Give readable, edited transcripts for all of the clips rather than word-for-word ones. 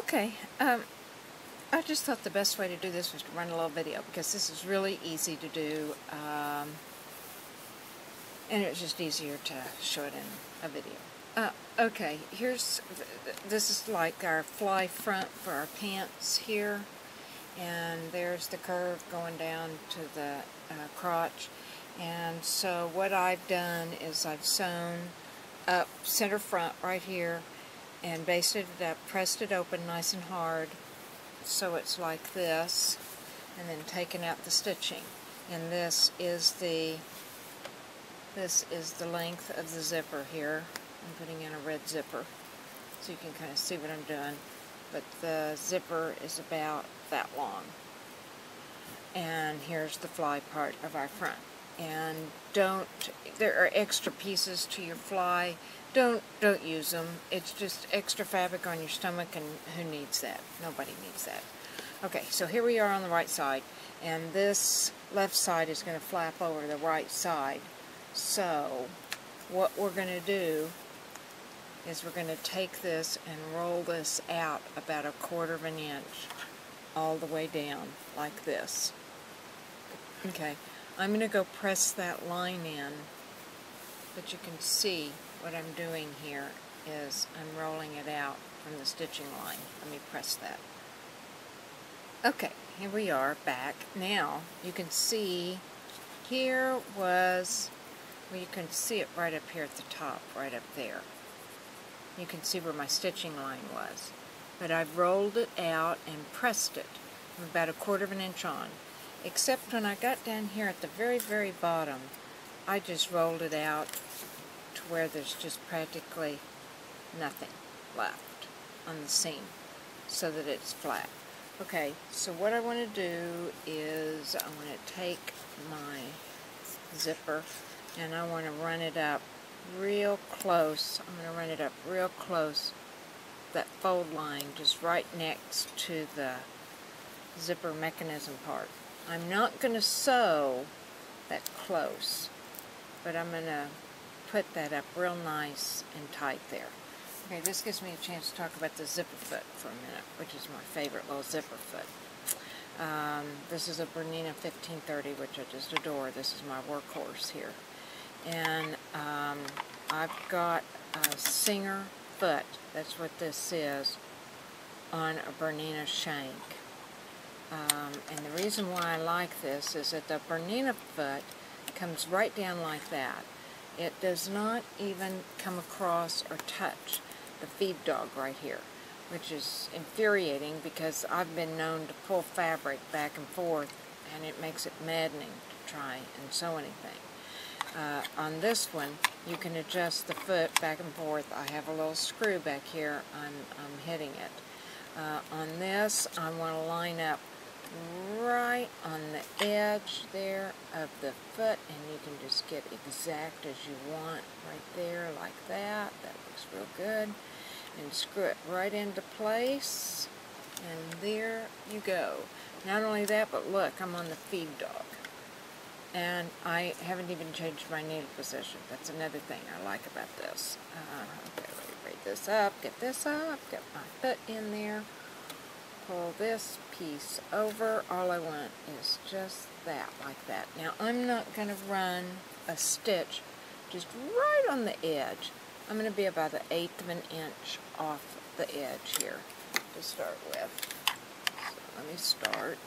Okay, I just thought the best way to do this was to run a little video because this is really easy to do, and it's just easier to show it in a video. Okay, this is like our fly front for our pants here, and there's the curve going down to the crotch. And so what I've done is I've sewn up center front right here and basted it up, pressed it open nice and hard so it's like this, and then taken out the stitching. And this is the length of the zipper here. I'm putting in a red zipper so you can kind of see what I'm doing, but the zipper is about that long. And here's the fly part of our front. And there are extra pieces to your fly. Don't use them. It's just extra fabric on your stomach, and who needs that? Nobody needs that. Okay, so here we are on the right side, and this left side is going to flap over the right side. So what we're going to do is we're going to take this and roll this out about 1/4 of an inch all the way down like this. Okay, I'm going to go press that line in, but you can see what I'm doing here is I'm rolling it out from the stitching line. Let me press that. Okay, here we are back. Now you can see here was, well, you can see it right up here at the top, right up there. You can see where my stitching line was. But I've rolled it out and pressed it from about 1/4 of an inch on. Except when I got down here at the very, very bottom, I just rolled it out to where there's just practically nothing left on the seam so that it's flat. Okay, so what I want to do is I want to take my zipper and I want to run it up real close. I'm going to run it up real close, that fold line just right next to the zipper mechanism part. I'm not going to sew that close, but I'm going to put that up real nice and tight there. Okay, this gives me a chance to talk about the zipper foot for a minute, which is my favorite little zipper foot. This is a Bernina 1530, which I just adore. This is my workhorse here. And I've got a Singer foot, that's what this is, on a Bernina shank. And the reason why I like this is that the Bernina foot comes right down like that. It does not even come across or touch the feed dog right here, which is infuriating because I've been known to pull fabric back and forth, and it makes it maddening to try and sew anything. On this one, you can adjust the foot back and forth. I have a little screw back here. I'm hitting it. On this, I want to line up right on the edge there of the foot, and you can just get exact as you want right there, like that. That looks real good. And screw it right into place, and there you go. Not only that, but look, I'm on the feed dog. And I haven't even changed my needle position. That's another thing I like about this. Okay, let me braid this up, get my foot in there, pull this piece over. All I want is just that, like that. Now, I'm not going to run a stitch just right on the edge. I'm going to be about 1/8 of an inch off the edge here to start with. So let me start.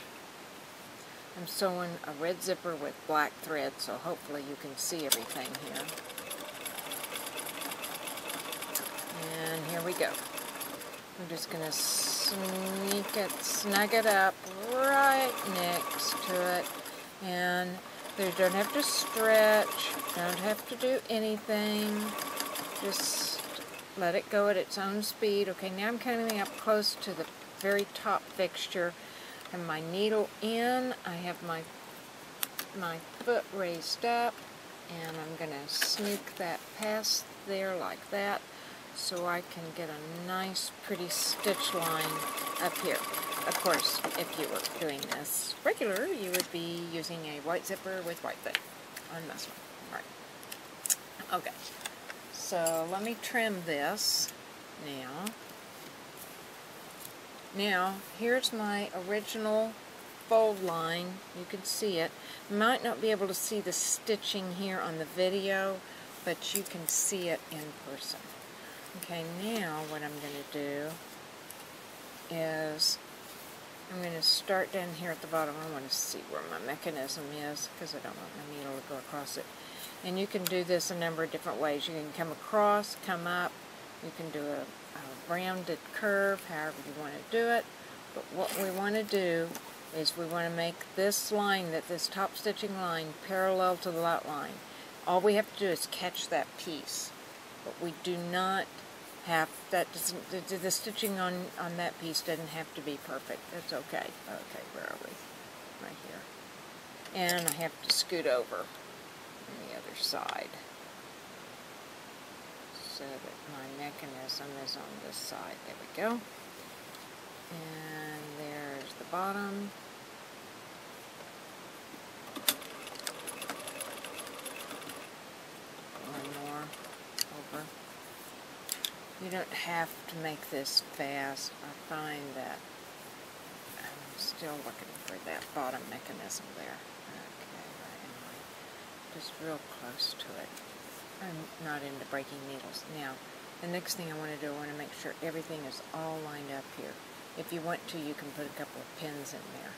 I'm sewing a red zipper with black thread, so hopefully you can see everything here. And here we go. I'm just going to snug it up right next to it. And you don't have to stretch, don't have to do anything. Just let it go at its own speed. Okay, now I'm coming up close to the very top fixture. I have my needle in. I have my foot raised up, and I'm going to sneak that past there like that so I can get a nice pretty stitch line up here. Of course, if you were doing this regular, you would be using a white zipper with white thing on this one. Right. Okay. So let me trim this now. Now, here's my original fold line. You can see it. You might not be able to see the stitching here on the video, but you can see it in person. Okay, now what I'm going to do is I'm going to start down here at the bottom. I want to see where my mechanism is because I don't want my needle to go across it. And you can do this a number of different ways. You can come across, come up. You can do a rounded curve, however you want to do it. But what we want to do is we want to make this line, this top stitching line, parallel to the lot line. All we have to do is catch that piece. But we do not have, the stitching on that piece doesn't have to be perfect. That's okay. Okay, where are we? Right here. And I have to scoot over on the other side so that my mechanism is on this side. There we go. And there's the bottom. One more over. You don't have to make this fast. I find that I'm still looking for that bottom mechanism there. Okay, right in line. Just real close to it. I'm not into breaking needles. Now, the next thing I want to do, I want to make sure everything is all lined up here. If you want to, you can put a couple of pins in there.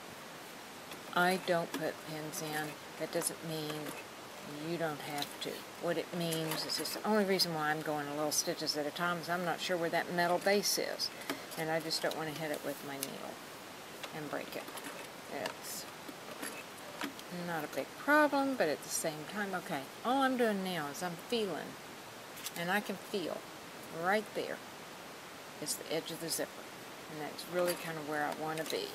I don't put pins in. That doesn't mean you don't have to. What it means is it's the only reason why I'm going a little stitches at a time is I'm not sure where that metal base is. And I just don't want to hit it with my needle and break it. It's not a big problem, but at the same time, okay, all I'm doing now is I'm feeling, and I can feel right there is the edge of the zipper. And that's really kind of where I want to be.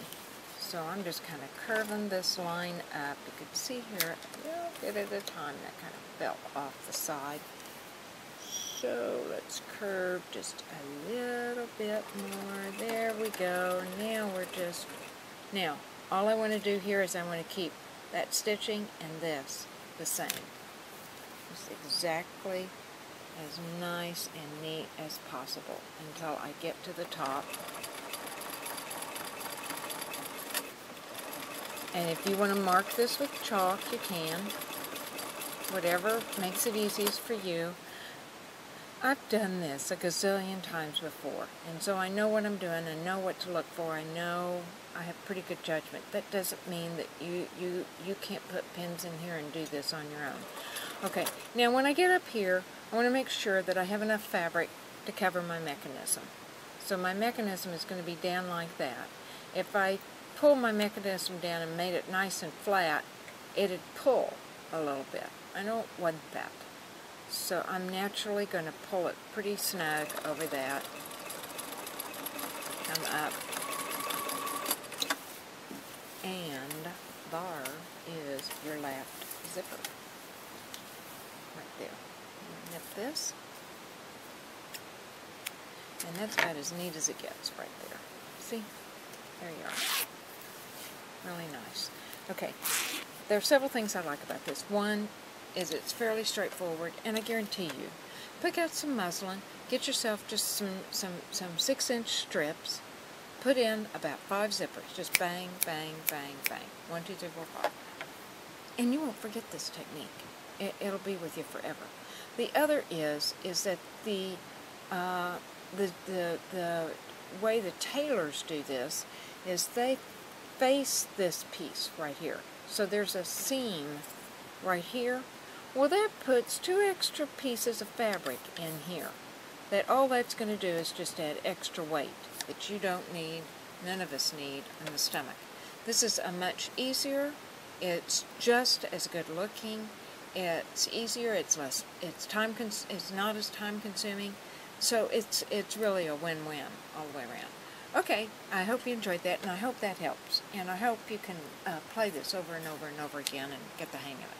So I'm just kind of curving this line up. You can see here a little bit at a time that kind of fell off the side. So let's curve just a little bit more. There we go. Now we're just, now all I want to do here is I want to keep that stitching and this the same. It's exactly as nice and neat as possible until I get to the top. And if you want to mark this with chalk, you can. Whatever makes it easiest for you. I've done this a gazillion times before, and so I know what I'm doing. I know what to look for. I know I have pretty good judgment. That doesn't mean that you can't put pins in here and do this on your own. Okay, now when I get up here, I want to make sure that I have enough fabric to cover my mechanism. So my mechanism is going to be down like that. If I pull my mechanism down and made it nice and flat, it'd pull a little bit. I don't want that. So I'm naturally going to pull it pretty snug over that. Come up. And there is your lapped zipper. Right there. Nip this. And that's about as neat as it gets right there. See? There you are. Really nice. Okay. There are several things I like about this. One is it's fairly straightforward, and I guarantee you, pick out some muslin, get yourself just some 6-inch strips, put in about 5 zippers, just bang, bang, bang, bang, 1, 2, 3, 4, 5, and you won't forget this technique. It'll be with you forever. The other is that the way the tailors do this is they face this piece right here. So there's a seam right here. Well, that puts 2 extra pieces of fabric in here. That all that's going to do is just add extra weight that you don't need, none of us need, in the stomach. This is a much easier, it's just as good looking, it's easier, it's less, it's not as time consuming, so it's really a win-win all the way around. Okay, I hope you enjoyed that, and I hope that helps, and I hope you can play this over and over and over again and get the hang of it.